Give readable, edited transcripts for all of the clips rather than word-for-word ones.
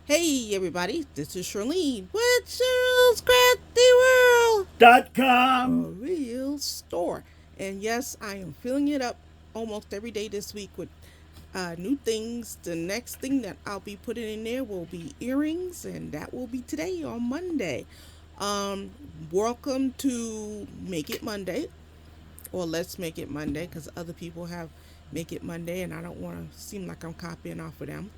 Hey everybody, this is Shirlene with Shirlscraftyworld, a .com. real store. And yes, I am filling it up almost every day this week with new things. The next thing that I'll be putting in there will be earrings, and that will be today on Monday. Um, Welcome to Make It Monday, or Let's Make It Monday, because other people have Make It Monday, and I don't want to seem like I'm copying off of them.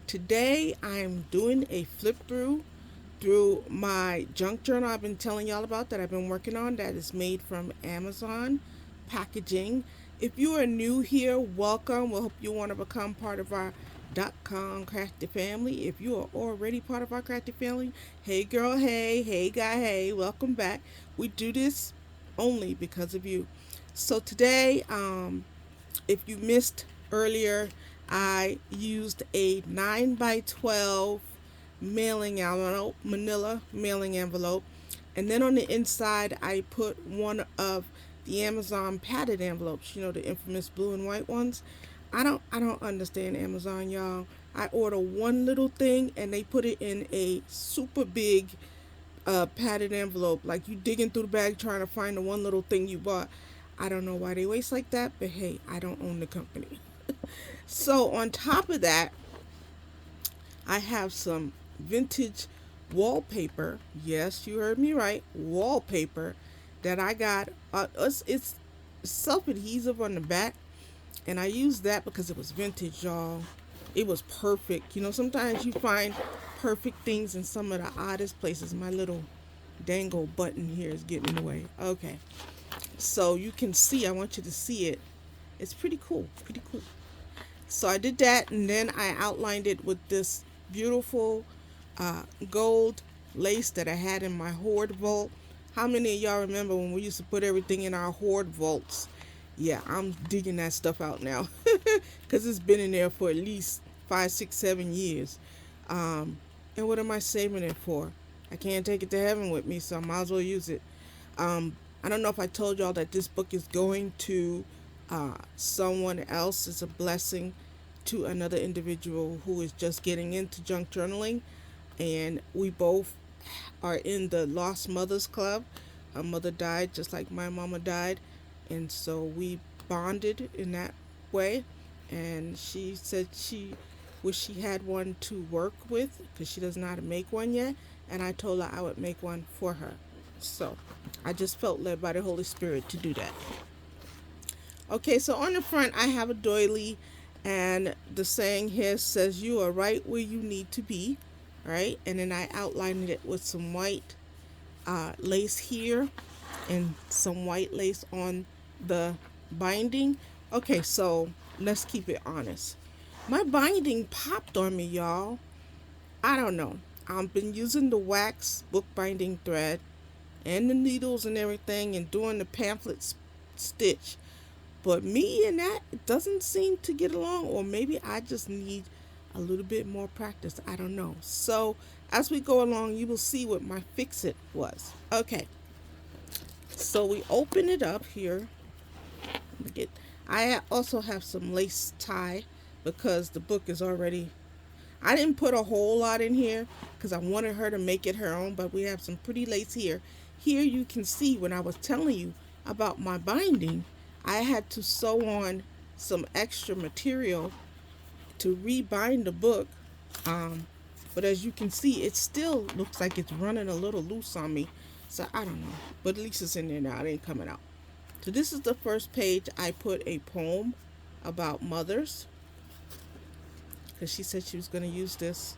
Today, I'm doing a flip through my junk journal I've been telling y'all about that I've been working on that is made from Amazon packaging. If you are new here, welcome. We hope you want to become part of our .com crafty family. If you are already part of our crafty family, hey girl, hey guy, hey, welcome back. We do this only because of you. So today, if you missed earlier, I used a 9 by 12 mailing envelope, manila mailing envelope, and then on the inside I put one of the Amazon padded envelopes, the infamous blue and white ones. I don't understand Amazon, y'all. I order one little thing and they put it in a super big padded envelope, like you digging through the bag trying to find the one little thing you bought. I don't know why they waste like that, but hey, I don't own the company. So on top of that, I have some vintage wallpaper. Yes, you heard me right. Wallpaper that I got. It's self adhesive on the back, and I used that because it was vintage, y'all. It was perfect. Sometimes you find perfect things in some of the oddest places. My little dangle button here is getting in the way. Okay, so you can see. I want you to see it. It's pretty cool. Pretty cool. So I did that, and then I outlined it with this beautiful gold lace that I had in my hoard vault. How many of y'all remember when we used to put everything in our hoard vaults? Yeah, I'm digging that stuff out now because it's been in there for at least 5, 6, 7 years. And what am I saving it for? I can't take it to heaven with me, so I might as well use it. I don't know if I told y'all that this book is going to someone else. It's a blessing to another individual who is just getting into junk journaling. And we both are in the Lost Mothers Club. Her mother died just like my mama died. And so we bonded in that way. And she said she wished she had one to work with because she doesn't know how to make one yet. And I told her I would make one for her. So I just felt led by the Holy Spirit to do that. Okay, so on the front, I have a doily, and the saying here says, "You are right where you need to be," right? And then I outlined it with some white lace here and some white lace on the binding. Okay, so let's keep it honest. My binding popped on me, y'all. I don't know. I've been using the wax bookbinding thread and the needles and everything and doing the pamphlet stitch. But me and that doesn't seem to get along, or maybe I just need a little bit more practice. I don't know. So as we go along, you will see what my fix it was. Okay, so we open it up here. Get. I also have some lace tie because the book is already. I didn't put a whole lot in here because I wanted her to make it her own, but we have some pretty lace here. Here you can see when I was telling you about my binding, I had to sew on some extra material to rebind the book. Um, but as you can see, it still looks like it's running a little loose on me. So I don't know. But at least it's in there now. It ain't coming out. So this is the first page. I put a poem about mothers because she said she was going to use this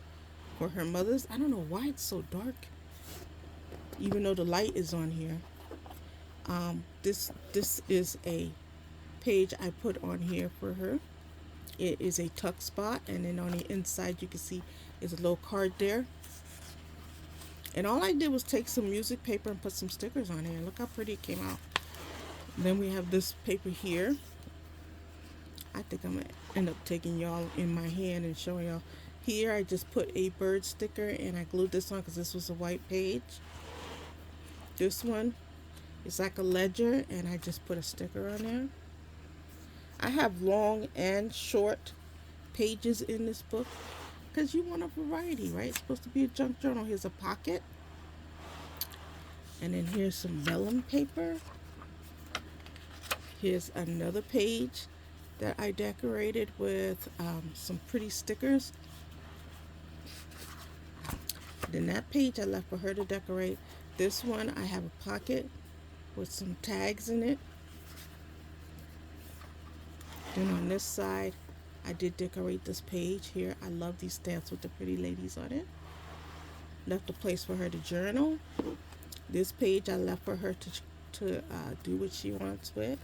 for her mothers. I don't know why it's so dark, even though the light is on here. This is a page I put on here for her. It is a tuck spot, and then on the inside you can see is a little card there. And all I did was take some music paper and put some stickers on here. Look how pretty it came out. And then we have this paper here. I think I'm gonna end up taking y'all in my hand and showing y'all. Here I just put a bird sticker and I glued this on because this was a white page. This one is like a ledger and I just put a sticker on there. I have long and short pages in this book. because you want a variety, right? It's supposed to be a junk journal. Here's a pocket. And then here's some vellum paper. Here's another page that I decorated with some pretty stickers. Then that page I left for her to decorate. This one I have a pocket with some tags in it. Then on this side I did decorate this page here. I love these stamps with the pretty ladies on it. Left a place for her to journal. This page I left for her to do what she wants with.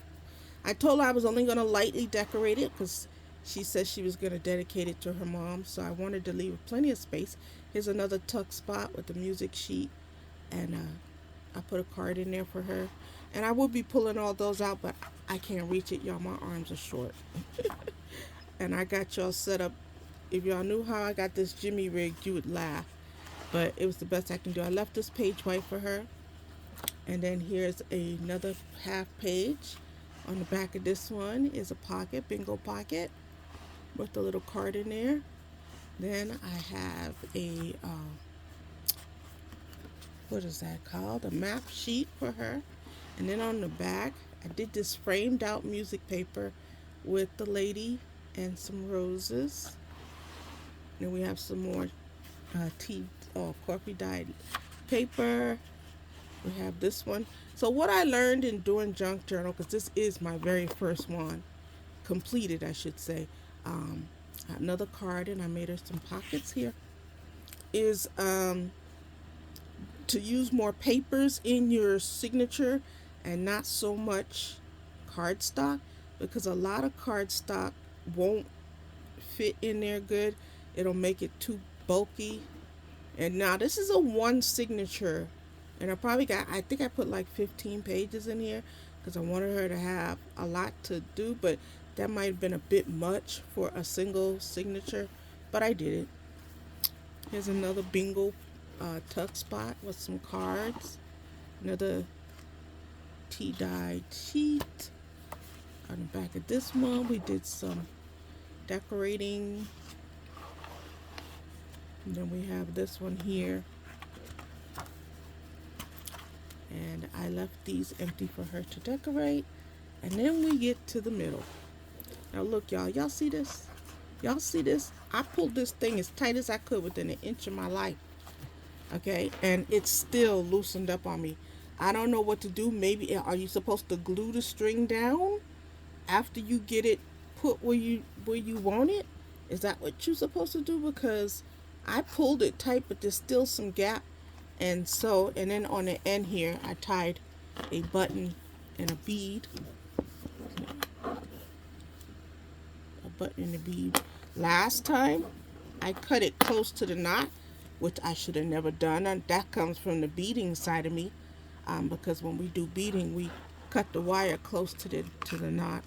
I told her I was only going to lightly decorate it because she said she was going to dedicate it to her mom, so I wanted to leave plenty of space. Here's another tuck spot with the music sheet, and I put a card in there for her. And I will be pulling all those out, but I can't reach it, y'all. My arms are short. And I got y'all set up. If y'all knew how I got this Jimmy rigged, you would laugh. But it was the best I can do. I left this page white for her. And then here's another half page. On the back of this one is a pocket, bingo pocket, with a little card in there. Then I have a, what is that called? A map sheet for her. And then on the back, I did this framed out music paper with the lady and some roses. Then we have some more coffee dyed paper. We have this one. So what I learned in doing junk journal, because this is my very first one, completed I should say, another card, and I made her some pockets here, is to use more papers in your signature and not so much cardstock, because a lot of cardstock won't fit in there good. It'll make it too bulky. And now this is a one signature, and I think I put like 15 pages in here because I wanted her to have a lot to do, but that might have been a bit much for a single signature, but I did it. Here's another bingo tuck spot with some cards. Another tea dyed sheet. On the back of this one, we did some decorating. And then we have this one here. And I left these empty for her to decorate. And then we get to the middle. Now look, y'all see this? Y'all see this? I pulled this thing as tight as I could within an inch of my life. Okay, and it's still loosened up on me. I don't know what to do. Maybe, are you supposed to glue the string down after you get it put where you want it? Is that what you're supposed to do? Because I pulled it tight, but there's still some gap. And then on the end here, I tied a button and a bead. A button and a bead. Last time, I cut it close to the knot, which I should have never done. And that comes from the beading side of me, because when we do beading, we cut the wire close to the knot,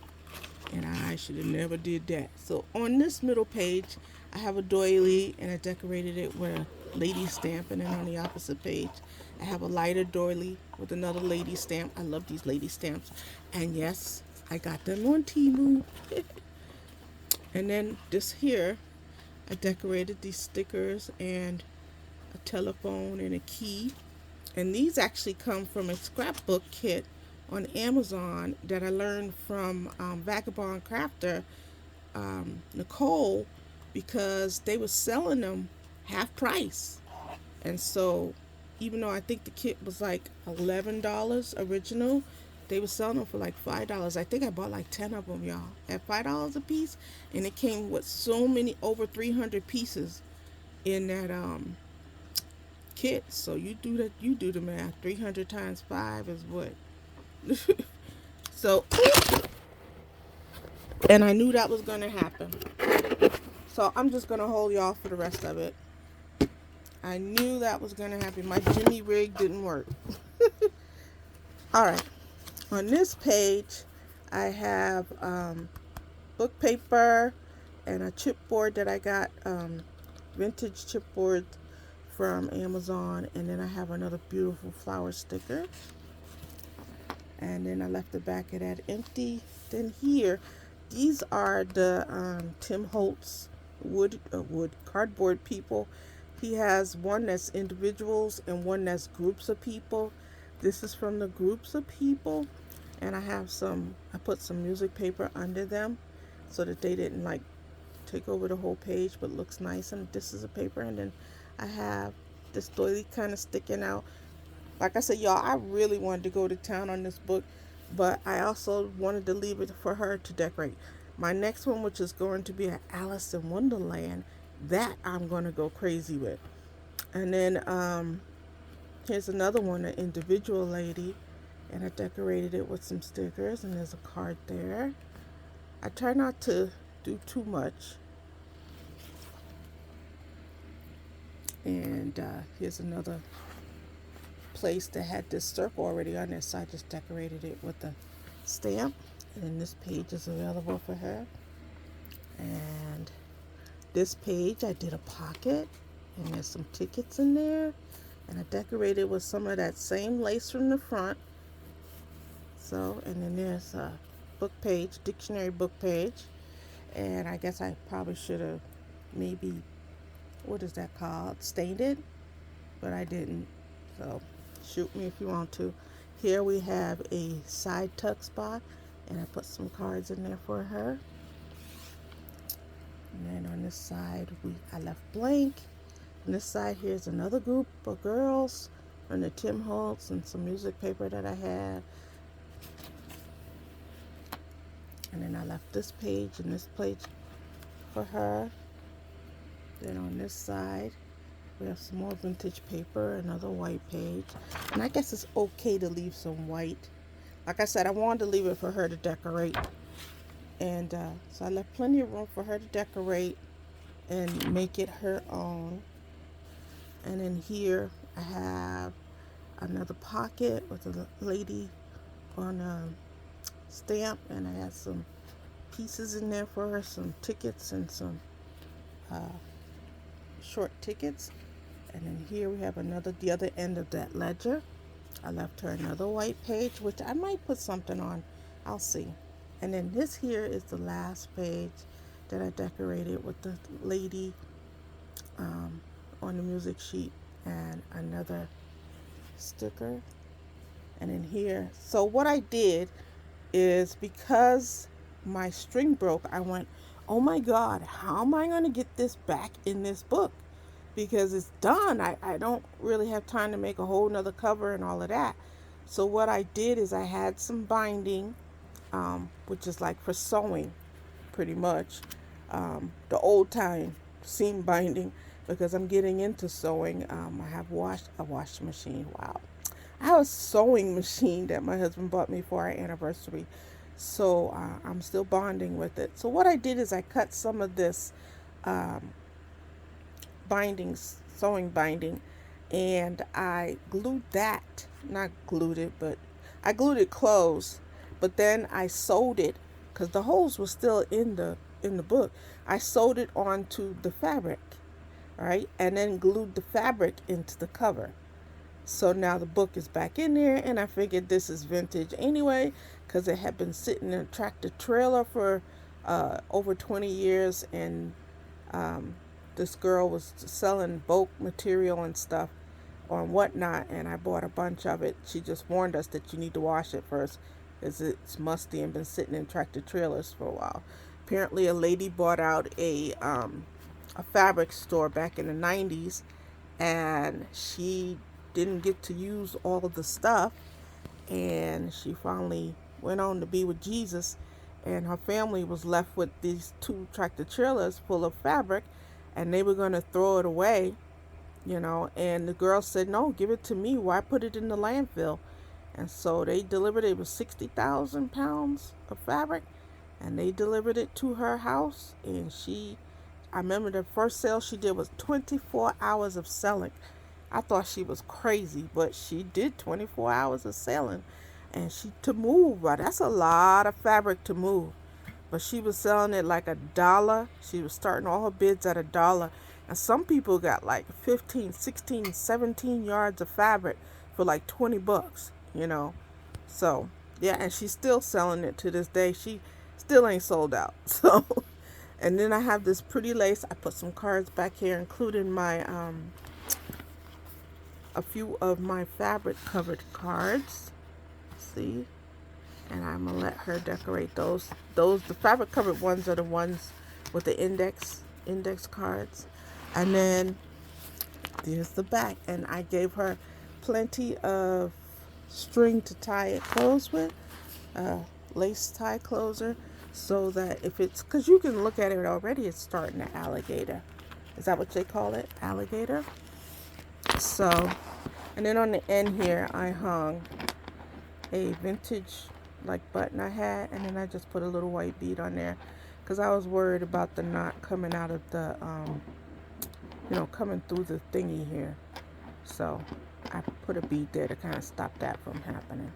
and I should have never did that. So on this middle page, I have a doily, and I decorated it with a lady stamp. And then on the opposite page, I have a lighter doily with another lady stamp. I love these lady stamps, and yes, I got them on Temu. And then this here, I decorated these stickers and a telephone and a key. And these actually come from a scrapbook kit on Amazon that I learned from Vagabond Crafter, Nicole, because they were selling them half price. And so even though I think the kit was like $11 original, they were selling them for like $5. I think I bought like 10 of them, y'all, at $5 a piece. And it came with so many, over 300 pieces in that kit. So you do the math. 300 times 5 is what? So, and I knew that was going to happen. So I'm just going to hold y'all for the rest of it. I knew that was going to happen. My Jimmy rig didn't work. All right. On this page, I have book paper and a chipboard that I got, vintage chipboard from Amazon. And then I have another beautiful flower sticker. And then I left the back of that empty. Then here, these are the Tim Holtz wood cardboard people. He has one that's individuals and one that's groups of people. This is from the groups of people, and I put some music paper under them so that they didn't like take over the whole page, but looks nice. And this is a paper, and then I have this doily kind of sticking out. Like I said, y'all, I really wanted to go to town on this book, but I also wanted to leave it for her to decorate. My next one, which is going to be an Alice in Wonderland, that I'm going to go crazy with. And then here's another one, an individual lady, and I decorated it with some stickers, and there's a card there. I try not to do too much. And here's another place that had this circle already on it, so I just decorated it with a stamp. And then this page is available for her. And this page I did a pocket, and there's some tickets in there, and I decorated with some of that same lace from the front. So, and then there's a book page, dictionary book page, and I guess I probably should have maybe, what is that called, stained it, but I didn't. So shoot me if you want to. Here we have a side tuck spot, and I put some cards in there for her. And then on this side I left blank. On this side here's another group of girls from the Tim Holtz and some music paper that I had. And then I left this page and this page for her. Then on this side we have some more vintage paper, another white page. And I guess it's okay to leave some white. Like I said, I wanted to leave it for her to decorate. And so I left plenty of room for her to decorate and make it her own. And then here I have another pocket with a lady on a stamp, and I had some pieces in there for her, some tickets and some short tickets. And then here we have the other end of that ledger. I left her another white page, which I might put something on. I'll see. And then this here is the last page that I decorated with the lady on the music sheet and another sticker. And in here, so what I did is, because my string broke, I went, oh my God, how am I going to get this back in this book? Because it's done. I don't really have time to make a whole nother cover and all of that. So what I did is I had some binding, which is like for sewing, pretty much. The old time seam binding, because I'm getting into sewing. I have a washing machine. Wow. I have a sewing machine that my husband bought me for our anniversary. So I'm still bonding with it. So what I did is I cut some of this sewing binding, and I glued that, not glued it, but I glued it closed, but then I sewed it, because the holes were still in the book. I sewed it onto the fabric, right, and then glued the fabric into the cover. So now the book is back in there, and I figured this is vintage anyway, because it had been sitting in a tractor trailer for over 20 years, and this girl was selling bulk material and stuff or whatnot, and I bought a bunch of it. She just warned us that you need to wash it first, because it's musty and been sitting in tractor trailers for a while. Apparently a lady bought out a fabric store back in the 90s, and she didn't get to use all of the stuff, and she finally went on to be with Jesus, and her family was left with these 2 tractor trailers full of fabric, and they were going to throw it away, and the girl said, no, give it to me. Why put it in the landfill? And so they delivered it. It was 60,000 pounds of fabric, and they delivered it to her house. And I remember the first sale she did was 24 hours of selling. I thought she was crazy, but she did 24 hours of selling. And to move, but that's a lot of fabric to move. But she was selling it like $1. She was starting all her bids at $1. And some people got like 15, 16, 17 yards of fabric for like $20, So, yeah, and she's still selling it to this day. She still ain't sold out. So, And then I have this pretty lace. I put some cards back here, including my a few of my fabric covered cards. See? And I'm gonna let her decorate those. The fabric covered ones are the ones with the index cards. And then there's the back. And I gave her plenty of string to tie it closed with, lace tie closer, so that if it's, because you can look at it already, it's starting to alligator. Is that what they call it? Alligator? So, and then on the end here, I hung a vintage like button I had, and then I just put a little white bead on there because I was worried about the knot coming out of the, coming through the thingy here. So I put a bead there to kind of stop that from happening.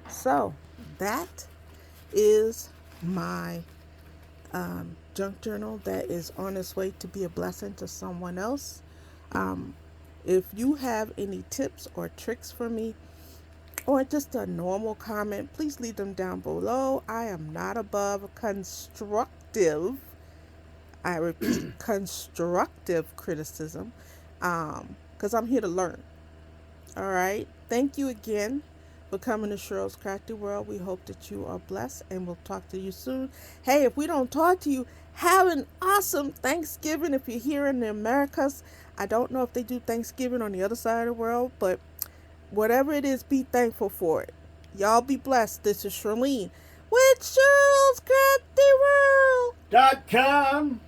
So that is my junk journal that is on its way to be a blessing to someone else. If you have any tips or tricks for me, or just a normal comment, please leave them down below. I am not above constructive, I repeat, constructive criticism, because I'm here to learn. All right. Thank you again for coming to Shirlscraftyworld. We hope that you are blessed, and we'll talk to you soon. Hey, if we don't talk to you, have an awesome Thanksgiving. If you're here in the Americas, I don't know if they do Thanksgiving on the other side of the world, but whatever it is, be thankful for it. Y'all be blessed. This is Shirlene with Shirlscraftyworld.com.